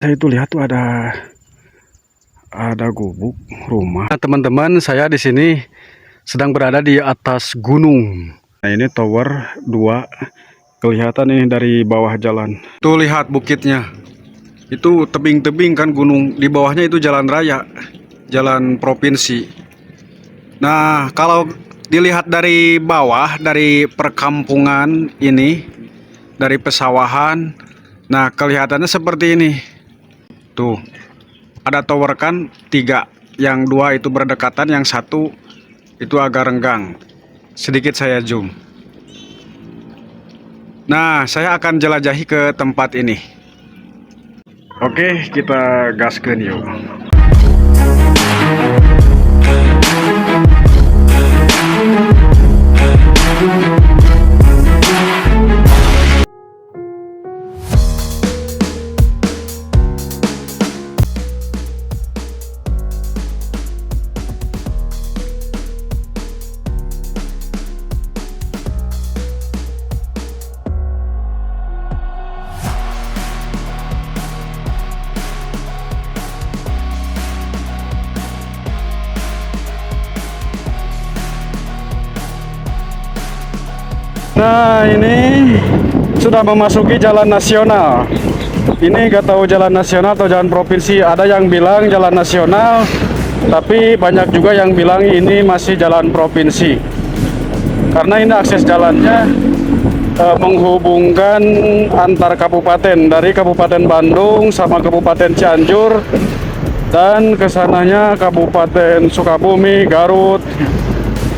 Saya itu lihat tuh ada gubuk rumah. Nah, teman-teman, saya di sini sedang berada di atas gunung. Nah, ini tower 2 kelihatan ini dari bawah jalan. Tuh lihat bukitnya. Itu tebing-tebing kan gunung. Di bawahnya itu jalan raya, jalan provinsi. Nah, kalau dilihat dari bawah, dari perkampungan ini, dari pesawahan, nah kelihatannya seperti ini. Tuh, ada tower kan 3, yang 2 itu berdekatan, yang 1 itu agak renggang. Sedikit saya zoom. Nah, saya akan jelajahi ke tempat ini. Oke, kita gaskeun yuk. Nah, ini sudah memasuki jalan nasional. Ini gak tahu jalan nasional atau jalan provinsi. Ada yang bilang jalan nasional, tapi banyak juga yang bilang ini masih jalan provinsi. Karena ini akses jalannya menghubungkan antar kabupaten, dari Kabupaten Bandung sama Kabupaten Cianjur, dan kesananya Kabupaten Sukabumi, Garut.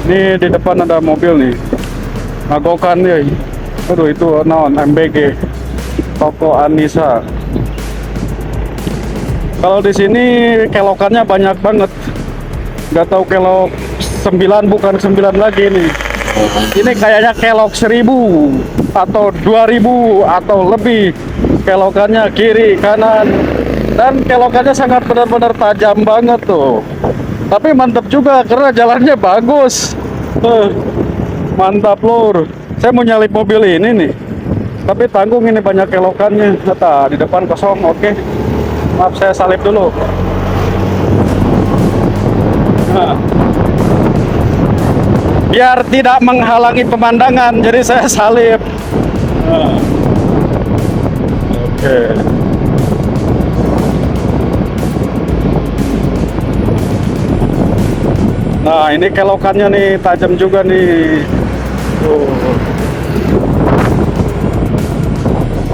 Ini di depan ada mobil nih. Ngagokan ya. Aduh, itu naon MBG. Toko Anissa. Kalau di sini kelokannya banyak banget. Nggak tahu kelok 9 bukan 9 lagi nih. Ini kayaknya kelok 1000 atau 2000 atau lebih. Kelokannya kiri, kanan. Dan kelokannya sangat benar-benar tajam banget tuh. Tapi mantap juga karena jalannya bagus. Mantap lur. Saya mau nyalip mobil ini nih, tapi tanggung, ini banyak kelokannya. Di depan kosong. Oke, maaf, saya salip dulu. Nah, biar tidak menghalangi pemandangan, jadi saya salip. Nah, oke. Nah, ini kelokannya nih tajam juga nih.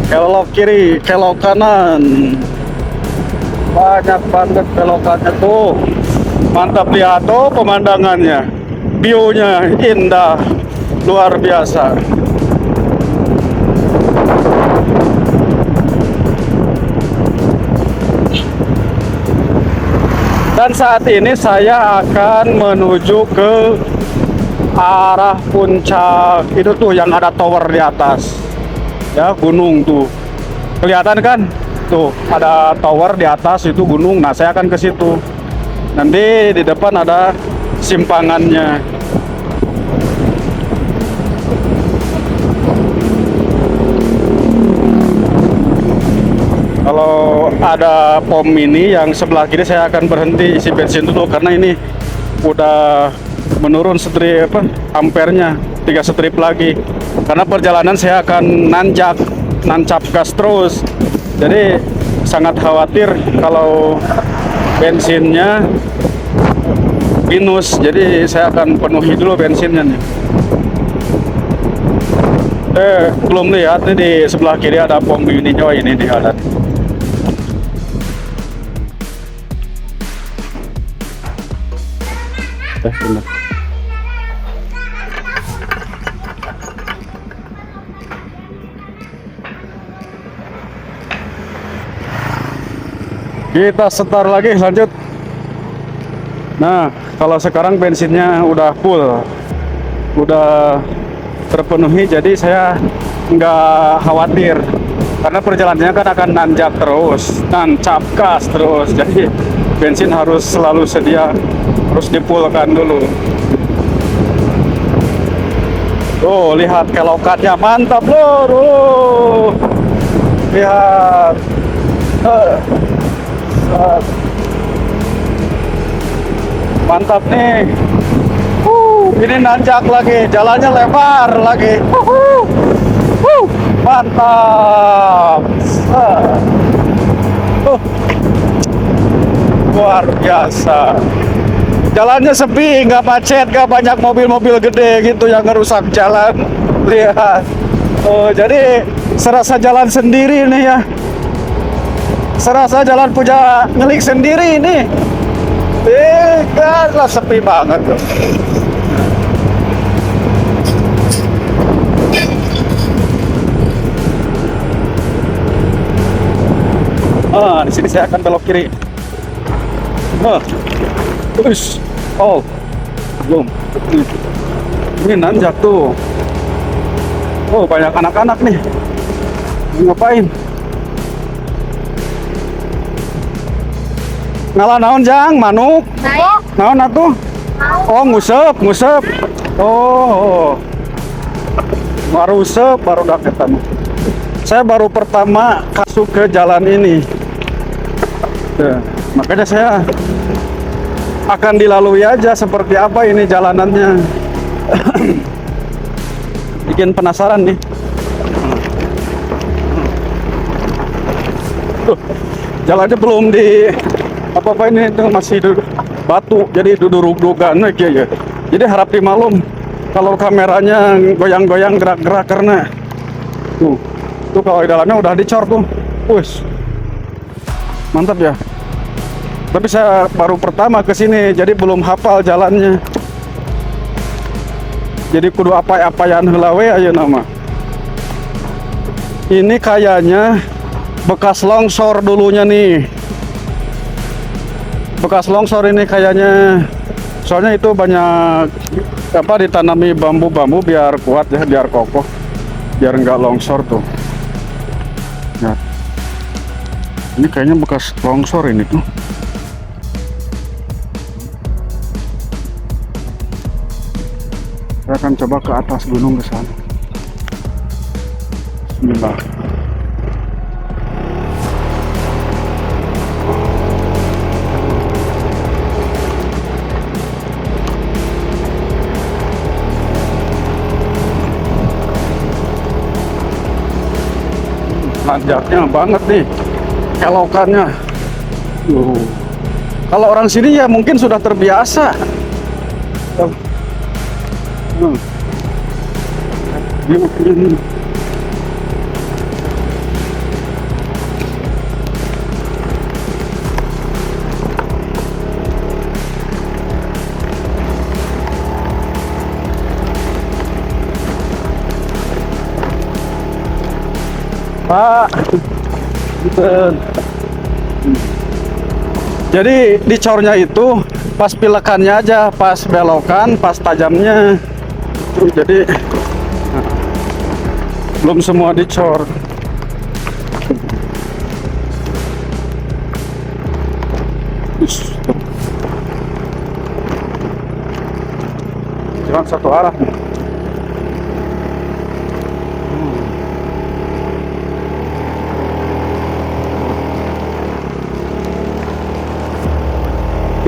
Kelok kiri, kelok kanan, banyak banget kelokannya tuh. Mantap, lihat tuh pemandangannya, view-nya indah, luar biasa. Dan saat ini saya akan menuju ke arah puncak itu tuh yang ada tower di atas ya, gunung tuh kelihatan kan, tuh ada tower di atas itu gunung. Nah, saya akan ke situ, nanti di depan ada simpangannya. Kalau ada pom mini yang sebelah kiri, saya akan berhenti isi bensin dulu karena ini udah menurun ampernya 3 strip lagi, karena perjalanan saya akan nancap gas terus. Jadi sangat khawatir kalau bensinnya minus, jadi saya akan penuhi dulu bensinnya nih. Belum lihat nih, di sebelah kiri ada pom mini. Oh, ini nih ada. Benar. Kita setar lagi, lanjut. Nah, kalau sekarang bensinnya udah full, udah terpenuhi, jadi saya nggak khawatir karena perjalanannya kan akan nancap gas terus, jadi bensin harus selalu sedia, harus dipulkan dulu. Oh, lihat kelokannya, mantap lur. Lihat Eh, eh, Mantap nih. Ini nanjak lagi, jalannya lebar lagi. Mantap. Uh, Luar biasa. Jalannya sepi, nggak macet, nggak banyak mobil-mobil gede gitu yang ngerusak jalan. Lihat. Jadi serasa jalan sendiri nih ya. Serasa jalan punya milik sendiri ini. Kan lah sepi banget tuh. Di sini saya akan belok kiri. Terus, belum. Ini nanjak tuh. Banyak anak-anak nih. Ngapain? Ngalah naon jang, manuk? Naon atuh? Ngusep. Marusep baru daketan. Saya baru pertama masuk ke jalan ini. Makanya saya akan dilalui aja seperti apa ini jalanannya. Bikin penasaran nih. Jalannya belum di apa ini itu masih batu, jadi duduk-dudukan ya. Jadi harap dimaklum kalau kameranya goyang-goyang gerak-gerak karena tuh kalau di dalamnya udah dicor tuh. Mantap ya. Tapi saya baru pertama ke sini, jadi belum hafal jalannya. Jadi kudu apa-apaan heula we ayeuna nama. Ini kayaknya bekas longsor dulunya nih. Bekas longsor ini kayaknya. Soalnya itu banyak ditanami bambu-bambu biar kuat ya, biar kokoh. Biar nggak longsor tuh. Nah. Ini kayaknya bekas longsor ini tuh. Saya akan coba ke atas gunung ke sana. Bismillah. Nanjaknya banget nih, kelokannya. Kalau orang sini ya mungkin sudah terbiasa. Pak, jadi dicornya itu pas pilekannya aja, pas belokan, pas tajamnya. Jadi belum semua dicor. Jalan satu arah.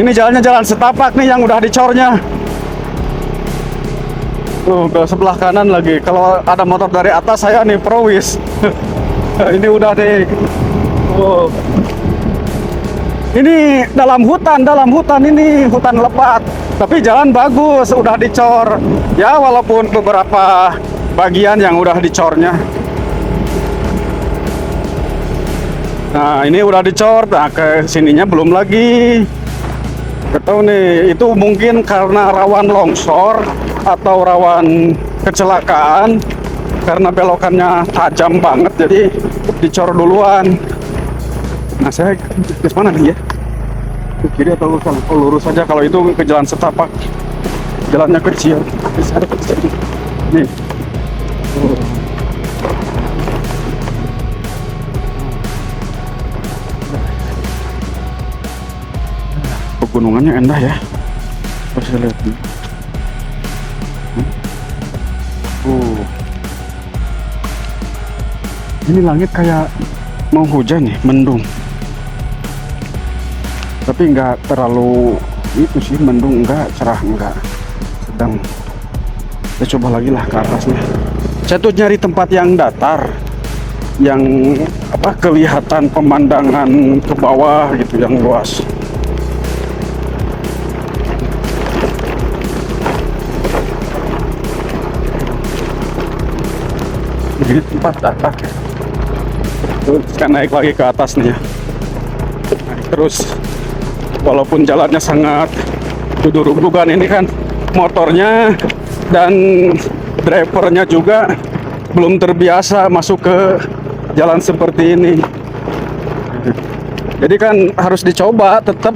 Ini jalannya jalan setapak nih yang udah dicornya. Tuh ke sebelah kanan lagi. Kalau ada motor dari atas saya nih perwis. Ini udah deh. Ini dalam hutan ini hutan lebat. Tapi jalan bagus, udah dicor. Ya walaupun beberapa bagian yang udah dicornya. Nah ini udah dicor. Nah ke sininya belum lagi. Ketau nih, itu mungkin karena rawan longsor atau rawan kecelakaan karena belokannya tajam banget, jadi dicor duluan. Nah saya ke mana nih ya? Ke kiri atau lurus? Oh, lurus aja, kalau itu ke jalan setapak. Jalannya kecil. Nih. Pegunungannya indah ya. Bisa lihat nih. Ini langit kayak mau hujan nih, mendung. Tapi nggak terlalu itu sih, mendung enggak, cerah enggak, sedang. Saya coba lagi lah ke atasnya. Saya tuh nyari tempat yang datar, yang apa, kelihatan pemandangan ke bawah gitu, yang luas. Jadi tempat datar. Terus kan naik lagi ke atas nih ya. Naik terus. Walaupun jalannya sangat duduk-dudukan, ini kan motornya dan drivernya juga belum terbiasa masuk ke jalan seperti ini. Jadi kan harus dicoba tetap.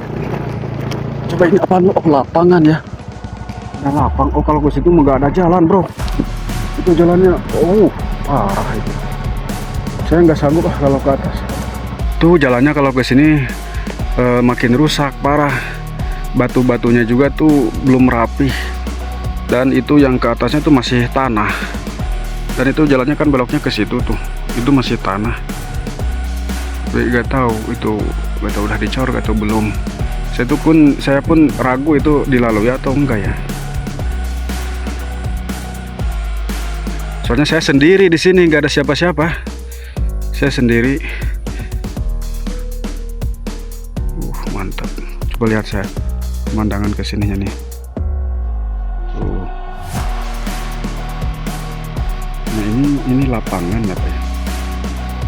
Coba ini apa? Oh, lapangan ya. Ada lapang. Oh, kalau ke situ nggak ada jalan, bro. Itu jalannya, oh parah itu. Saya nggak sanggup kalau ke atas. Tuh jalannya kalau ke sini makin rusak parah. Batu-batunya juga tuh belum rapi. Dan itu yang ke atasnya tuh masih tanah. Dan itu jalannya kan beloknya ke situ tuh. Itu masih tanah. Tapi nggak tahu itu, nggak tahu udah dicor atau belum. Saya pun ragu itu dilalui atau enggak ya. Soalnya saya sendiri di sini, nggak ada siapa-siapa. Saya sendiri. Mantap. Coba lihat saya pemandangan ke sininya nih. Nah ini lapangan apa ya?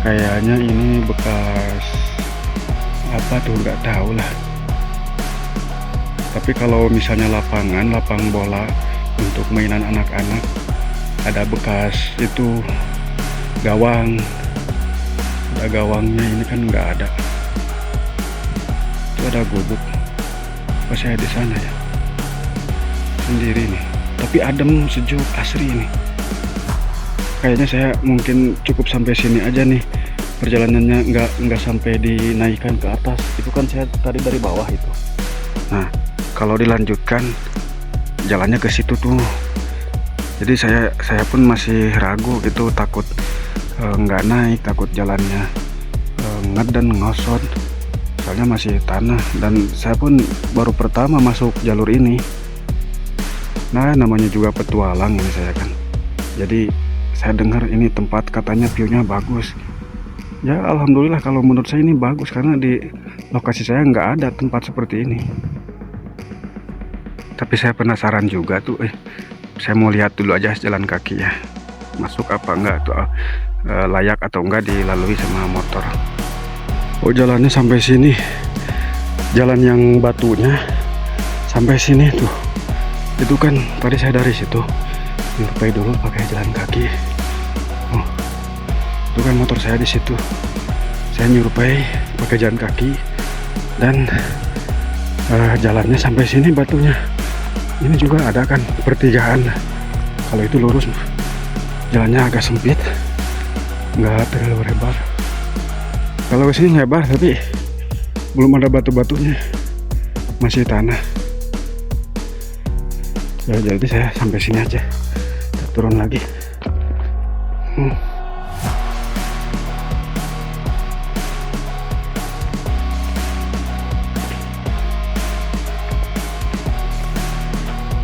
Kayaknya ini bekas apa tuh, nggak tahu lah. Tapi kalau misalnya lapang bola untuk mainan anak-anak, ada bekas itu gawang. Ada gawangnya, ini kan nggak ada. Itu ada gubuk. Apa saya di sana ya? Sendiri nih. Tapi adem, sejuk, asri ini. Kayaknya saya mungkin cukup sampai sini aja nih. Perjalanannya nggak sampai dinaikkan ke atas. Itu kan saya tadi dari bawah itu. Nah, kalau dilanjutkan jalannya ke situ tuh. Jadi saya pun masih ragu gitu, takut nggak naik, takut jalannya nget dan ngosot. Soalnya masih tanah dan saya pun baru pertama masuk jalur ini. Nah, namanya juga petualang ini saya kan. Jadi saya dengar ini tempat katanya view-nya bagus. Ya alhamdulillah kalau menurut saya ini bagus, karena di lokasi saya nggak ada tempat seperti ini. Tapi saya penasaran juga tuh, saya mau lihat dulu aja jalan kaki ya, masuk apa enggak tuh, layak atau enggak dilalui sama motor. Oh, jalannya sampai sini, jalan yang batunya sampai sini tuh. Itu kan tadi saya dari situ nyurupai dulu pakai jalan kaki. Oh, itu kan motor saya di situ. Saya nyurupai pakai jalan kaki dan jalannya sampai sini batunya. Ini juga ada kan pertigaan. Kalau itu lurus, jalannya agak sempit, nggak terlalu lebar. Kalau kesini lebar tapi belum ada batu-batunya, masih tanah. Ya, jadi saya sampai sini aja. Kita turun lagi.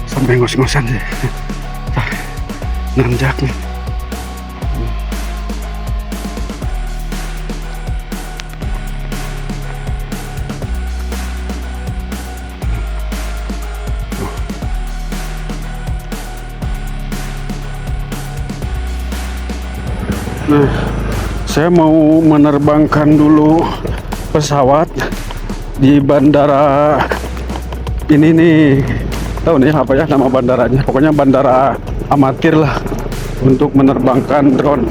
Sampai ngos-ngosan sih. Nanjak nih. Nah, saya mau menerbangkan dulu pesawat di bandara ini nih. Tahu nih apa ya nama bandaranya? Pokoknya bandara amatir lah untuk menerbangkan drone.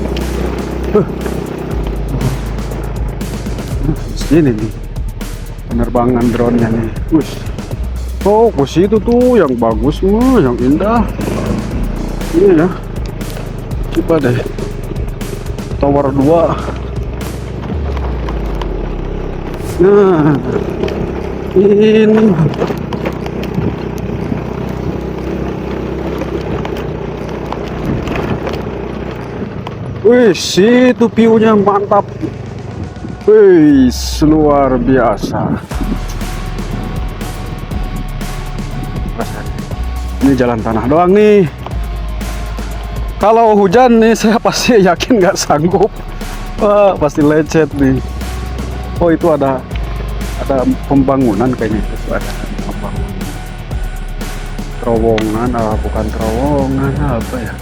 Sini nih penerbangan drone-nya nih. Oh, ke situ tuh yang bagus mah, yang indah. Ini ya. Coba deh. Tower 2. Nah, ini wih, situ view-nya mantap. Wih, luar biasa. rasanya. Ini jalan tanah doang nih. Kalau hujan nih saya pasti yakin nggak sanggup. Wah, pasti lecet nih. Oh, itu ada pembangunan kayaknya. Itu ada pembangunan. Terowongan, bukan terowongan, apa ya?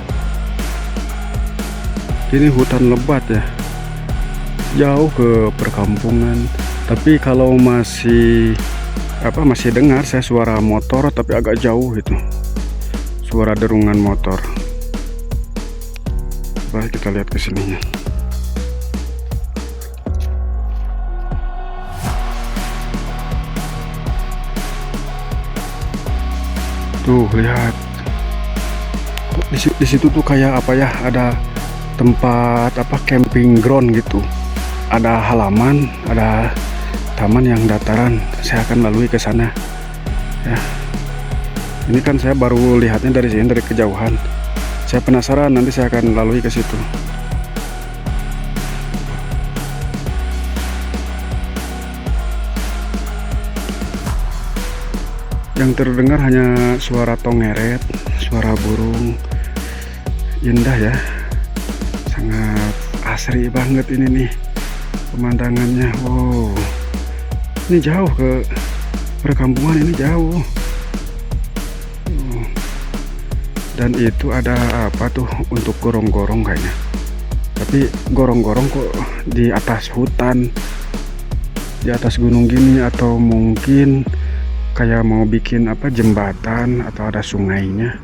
Ini hutan lebat ya. Jauh ke perkampungan. Tapi kalau masih dengar saya suara motor tapi agak jauh itu. Suara derungan motor. Coba kita lihat ke sininya. Tuh, lihat. Di situ tuh kayak apa ya? Ada tempat camping ground gitu. Ada halaman, ada taman yang dataran. Saya akan lalui ke sana. Ya. Ini kan saya baru lihatnya dari sini, dari kejauhan. Saya penasaran, nanti saya akan lalui ke situ. Yang terdengar hanya suara tongeret, suara burung. Indah ya. Sangat asri banget ini nih pemandangannya. Wow. Ini jauh ke perkampungan, ini jauh. Dan itu ada apa tuh untuk gorong-gorong kayaknya. Tapi gorong-gorong kok di atas hutan, di atas gunung gini, atau mungkin kayak mau bikin jembatan atau ada sungainya.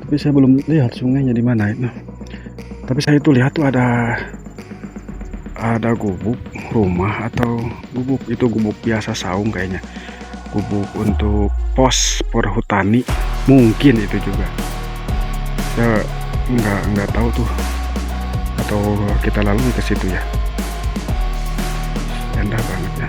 Tapi saya belum lihat sungainya di mana itu. Tapi saya itu lihat tuh ada gubuk rumah, atau gubuk biasa saung kayaknya. Gubuk untuk pos perhutani, mungkin itu juga. Ya nggak tahu tuh, atau kita lalui ke situ ya. Indah banget ya.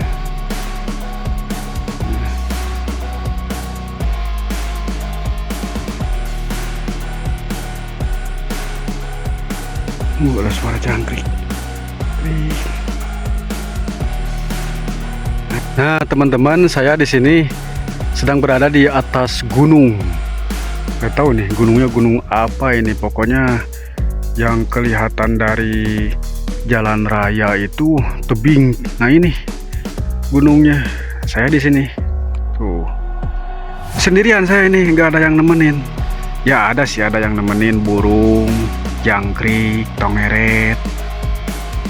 Ada suara jangkrik. Nah, teman-teman, saya di sini sedang berada di atas gunung. Gak tahu nih gunungnya gunung apa ini. Pokoknya yang kelihatan dari jalan raya itu tebing. Nah, ini gunungnya. Saya di sini. Tuh. Sendirian saya ini, nggak ada yang nemenin. Ya ada sih, ada yang nemenin, burung, jangkrik, tongeret,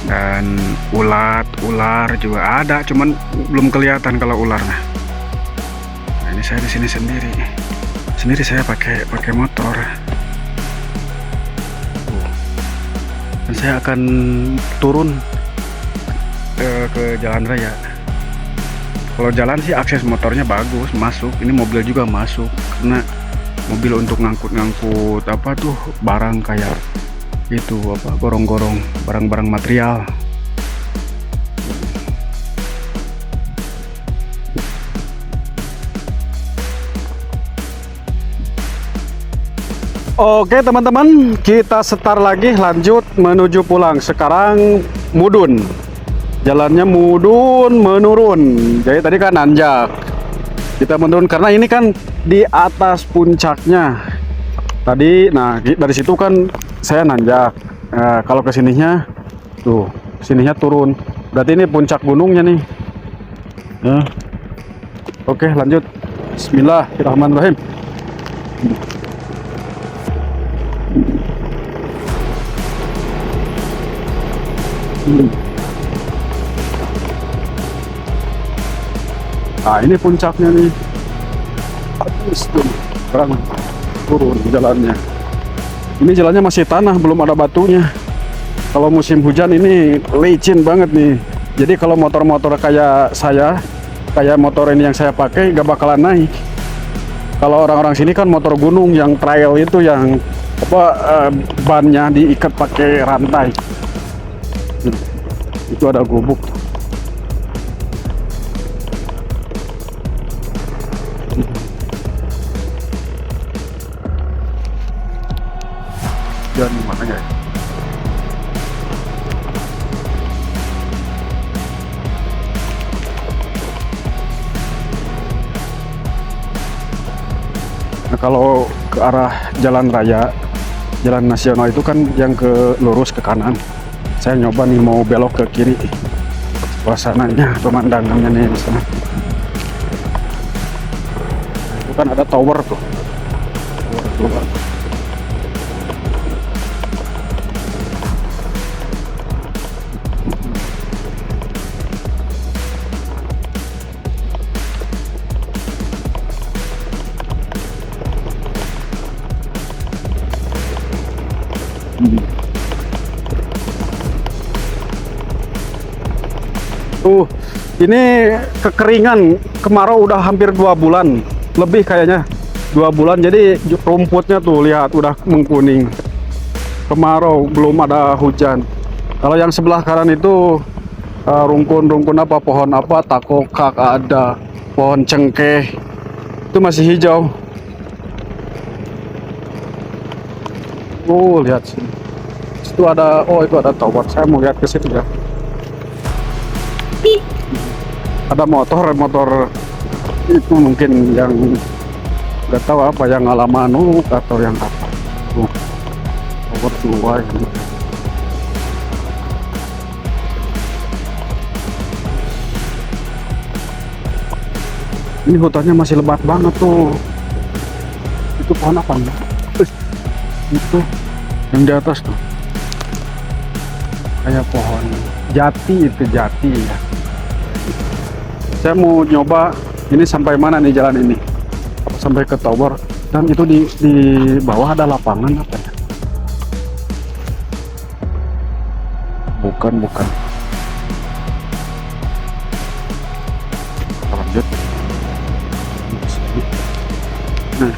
dan ular juga ada, cuman belum kelihatan kalau ularnya. Nah, ini saya di sini sendiri saya pakai motor. Dan saya akan turun ke jalan raya. Kalau jalan sih akses motornya bagus, masuk. Ini mobil juga masuk, karena mobil untuk ngangkut barang kayak itu gorong-gorong, barang-barang material. Oke teman-teman, kita setar lagi, lanjut menuju pulang. Sekarang mudun, jalannya mudun menurun. Jadi tadi kan nanjak, kita menurun karena ini kan di atas puncaknya tadi. Nah, dari situ kan saya nanjak. Kalau ke sininya tuh, sininya turun. Berarti ini puncak gunungnya nih. Oke, lanjut. Bismillahirrahmanirrahim. Nah, ini puncaknya nih. Sekarang turun jalannya. Ini jalannya masih tanah, belum ada batunya. Kalau musim hujan ini licin banget nih. Jadi kalau motor-motor kayak saya, kayak motor ini yang saya pakai, gak bakalan naik. Kalau orang-orang sini kan motor gunung yang trail itu, yang bannya diikat pakai rantai. Itu ada gubuk. Jalan mana guys? Nah, kalau ke arah jalan raya, jalan nasional itu kan yang ke lurus ke kanan. Saya nyoba nih mau belok ke kiri. Suasananya, pemandangannya nih di sana. Itu kan ada tower tuh. Tower. Tuh, ini kekeringan, kemarau udah hampir 2 bulan, lebih kayaknya 2 bulan. Jadi rumputnya tuh lihat udah mengkuning. Kemarau, belum ada hujan. Kalau yang sebelah kanan itu rungkun apa, pohon apa, takokak ada, pohon cengkeh, itu masih hijau. Oh, lihat sini. Itu ada, oh itu ada tower. Saya mau lihat ke situ ya. Ada motor itu mungkin yang nggak tahu apa, yang Alamanu atau yang apa. Tower 2 ini. Ini hutannya masih lebat banget tuh. Itu pohon apa nih? Itu yang di atas tuh kayak pohon jati, itu jati ya. Saya mau nyoba ini sampai mana nih jalan ini, sampai ke tower. Dan itu di bawah ada lapangan apa ya? Bukan. Lanjut. Nah,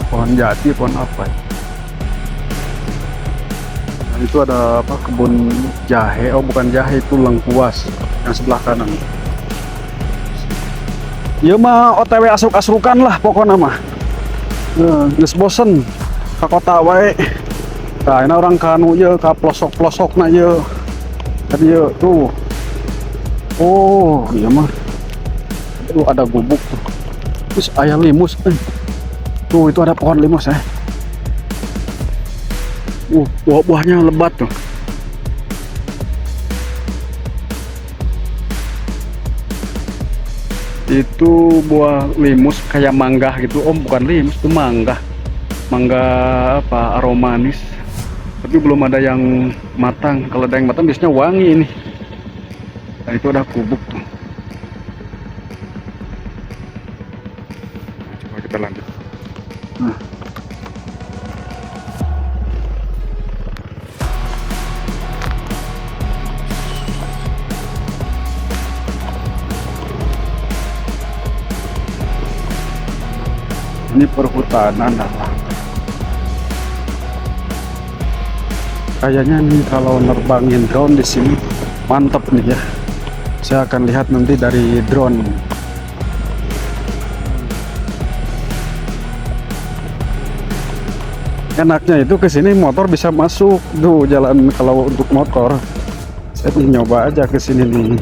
pohon jati, pohon apa ya? Nah, itu ada apa, kebun jahe. Oh bukan jahe, itu lengkuas yang sebelah kanan. Ya mah OTW asruk-asrukan lah pokoknya mah. Geus bosen ka kota wae. Nah, ini orang kanu ya ka pelosok-pelosok na ya. Tadi ya tuh. Oh, iya mah. Tuh ada gubuk tuh. Terus aya limus. Tuh itu ada pohon limus ya. Buah-buahnya lebat tuh. Itu buah limus kayak mangga gitu. Oh bukan limus, itu mangga. Mangga apa, aromanis. Tapi belum ada yang matang. Kalau ada yang matang biasanya wangi ini. Nah itu ada kubuk tuh. Coba kita lanjut. Nah. Ini perhutanan apa? Kayaknya nih kalau nerbangin drone di sini mantep nih ya. Saya akan lihat nanti dari drone. Enaknya itu ke sini motor bisa masuk tuh jalan kalau untuk motor. Saya nyoba aja ke sini nih.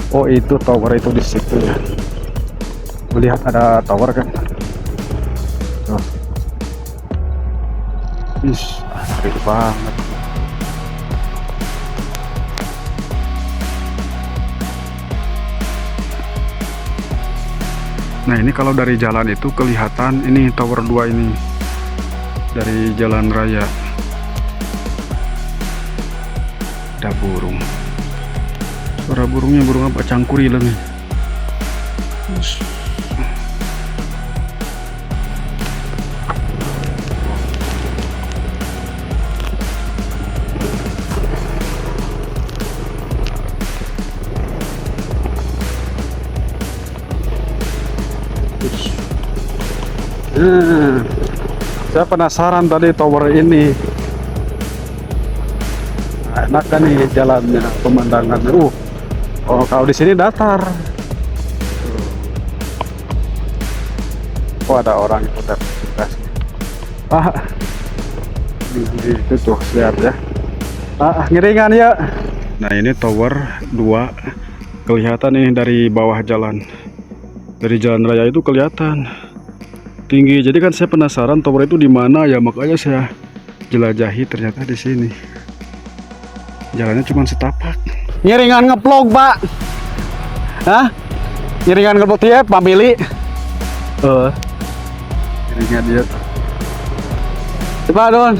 Oh itu tower itu di situ ya. Melihat ada tower kan. Tuh. Asri banget. Nah ini kalau dari jalan itu kelihatan ini tower 2 ini dari jalan raya. Ada burung. Suara burungnya burung apa? Cangkuri lagi. Saya penasaran tadi tower ini. Enak kan nih jalannya, pemandangannya. Oh kalau di sini datar. Oh ada orang yang udah tugas. Itu tuh lihat ya. Ngiringan ya. Nah ini tower 2 kelihatan nih dari bawah jalan. Dari jalan raya itu kelihatan tinggi. Jadi kan saya penasaran tower itu di mana ya, makanya saya jelajahi, ternyata di sini. Jalannya cuma setapak. Ngiringan ngeplog, Pak. Hah? Ngiringan ngeplog dia pamili. Ngiringan dia. Coba Don.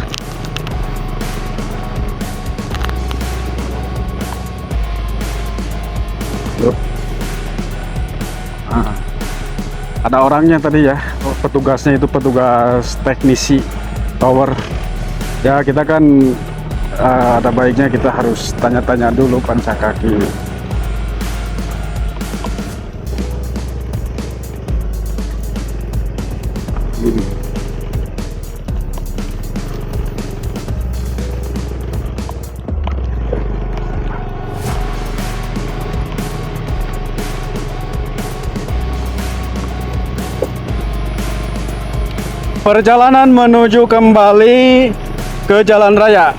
Ada orangnya tadi ya, petugasnya itu petugas teknisi tower. Ya kita kan ada baiknya kita harus tanya-tanya dulu panca kaki. Perjalanan menuju kembali ke jalan raya.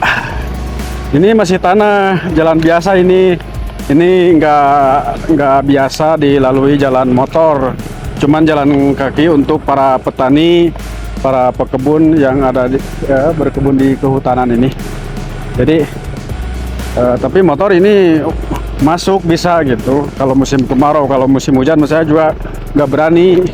Ini masih tanah, jalan biasa ini. Ini nggak biasa dilalui jalan motor. Cuman jalan kaki untuk para petani, para pekebun yang ada berkebun di kehutanan ini. Jadi, tapi motor ini masuk bisa gitu. Kalau musim kemarau, kalau musim hujan, saya juga nggak berani.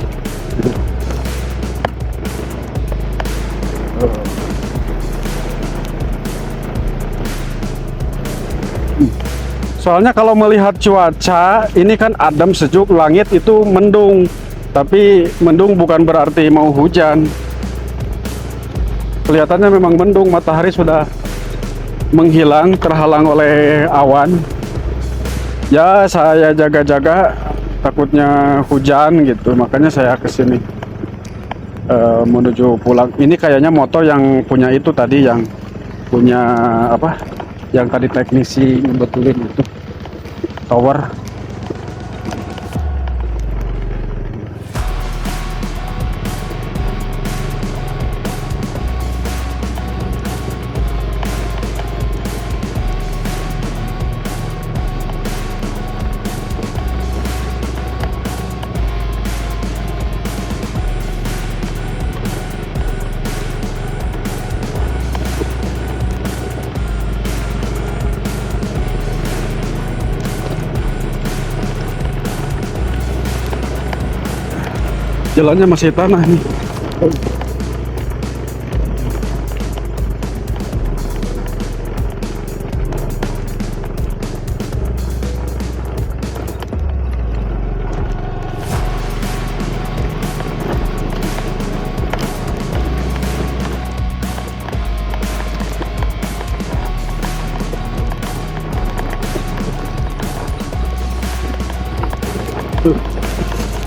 Soalnya kalau melihat cuaca ini kan adem sejuk, langit itu mendung. Tapi mendung bukan berarti mau hujan. Kelihatannya memang mendung, matahari sudah menghilang, terhalang oleh awan. Ya saya jaga-jaga, takutnya hujan gitu, makanya saya kesini menuju pulang. Ini kayaknya motor yang punya itu tadi, yang punya apa? Yang tadi teknisi ngebetulin itu tower. Jalannya masih tanah nih.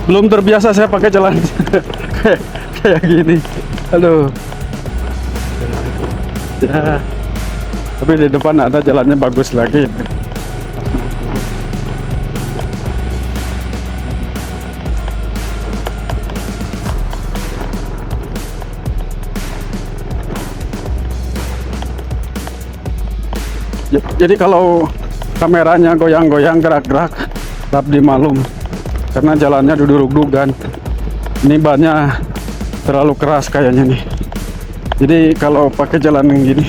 Belum terbiasa saya pakai jalan kayak gini. Aduh. Ya. Tapi di depan ada jalannya bagus lagi. Jadi kalau kameranya goyang-goyang, gerak-gerak, tetap dimaklum. Karena jalannya duduk-duduk dan ini bannya terlalu keras kayaknya nih. Jadi kalau pakai jalan yang gini,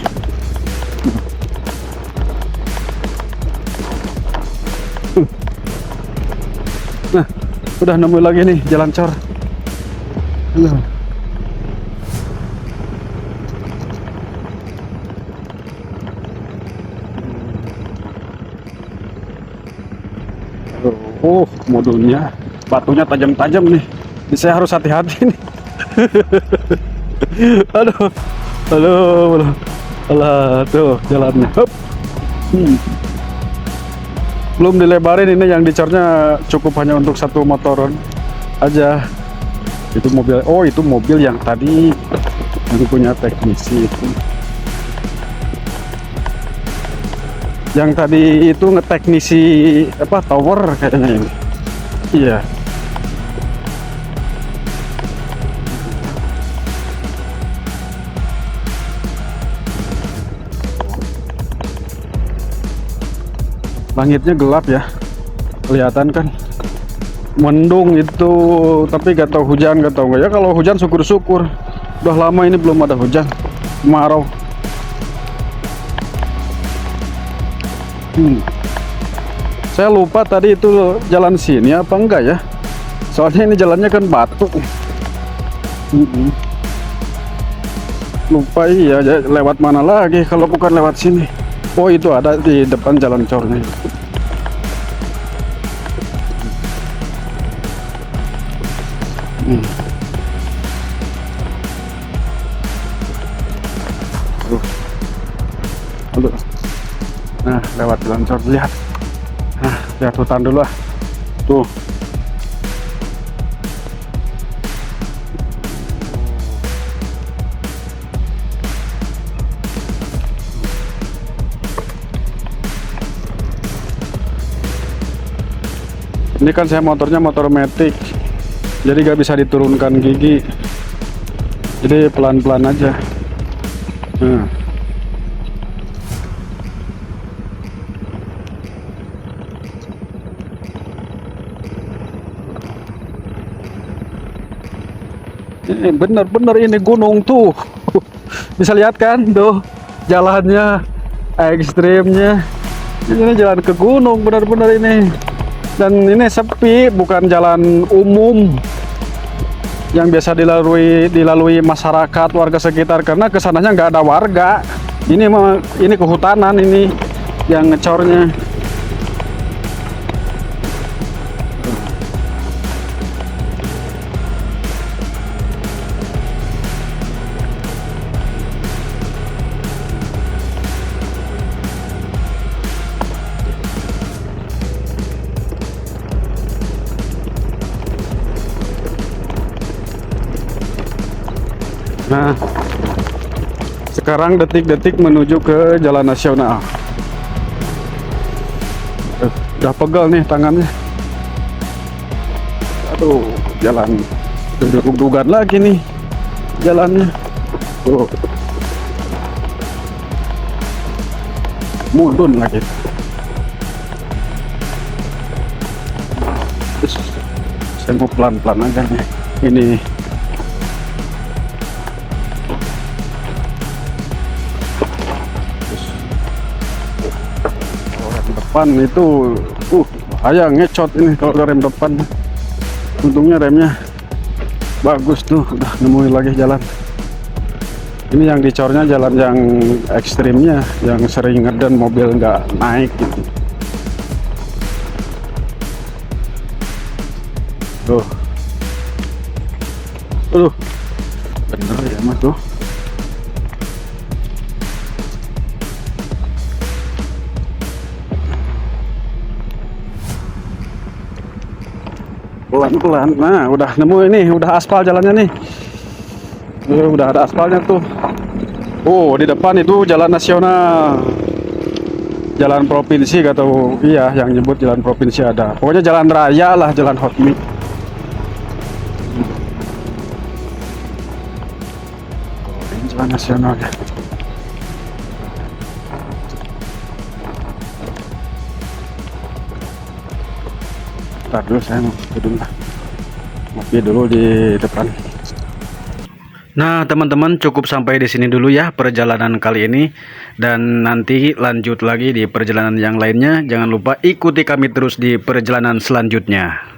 nah udah nemu lagi nih jalan cor. Oh, modulnya, batunya tajam-tajam nih. Jadi saya harus hati-hati nih. Aduh, aduh, alah, tuh jalannya. Hup. Belum dilebarin, ini yang dicornya cukup hanya untuk satu motor aja. Itu mobil, oh itu mobil yang tadi yang punya teknisi itu. Yang tadi itu ngeteknisi apa tower kayaknya ini. Iya. Langitnya gelap ya, kelihatan kan. Mendung itu, tapi gak tahu hujan gak tahu nggak ya. Kalau hujan syukur-syukur. Udah lama ini belum ada hujan, kemarau. Saya lupa tadi itu jalan sini apa enggak ya. Soalnya ini jalannya kan batu. Lupa iya, lewat mana lagi kalau bukan lewat sini. Oh itu ada di depan jalan cornya. Aduh. Nah lewat jalan cor, lihat. Nah lihat hutan dulu ah. Tuh. Ini kan saya motornya motor matic, jadi gak bisa diturunkan gigi, jadi pelan-pelan aja. Nah. Ini bener-bener ini gunung tuh. Bisa lihat kan tuh jalannya ekstrimnya. Ini jalan ke gunung bener-bener ini. Dan ini sepi, bukan jalan umum yang biasa dilalui masyarakat warga sekitar, karena kesananya nggak ada warga. Ini kehutanan ini yang ngecornya. Nah, sekarang detik-detik menuju ke jalan nasional. Udah pegel nih tangannya. Aduh, jalan duduk-dudukan lagi nih jalannya. Tuh. Mudun lagi. Terus, saya mau pelan-pelan aja nih. Ini depan itu bahaya, ngecot ini kalau rem depan. Untungnya remnya bagus tuh, udah nemuin lagi jalan. Ini yang dicornya jalan yang ekstrimnya, yang sering ngeden mobil nggak naik gitu. Tuh bener ya mas tuh. Pelan-pelan. Nah udah nemu ini, udah aspal jalannya nih. Udah ada aspalnya tuh. Oh di depan itu jalan nasional, jalan provinsi gak tahu. Iya yang nyebut jalan provinsi ada, pokoknya jalan raya lah, jalan hotmi. Ini jalan nasional ya. Ntar dulu saya mau ngopi dulu di depan. Nah, teman-teman cukup sampai di sini dulu ya perjalanan kali ini, dan nanti lanjut lagi di perjalanan yang lainnya. Jangan lupa ikuti kami terus di perjalanan selanjutnya.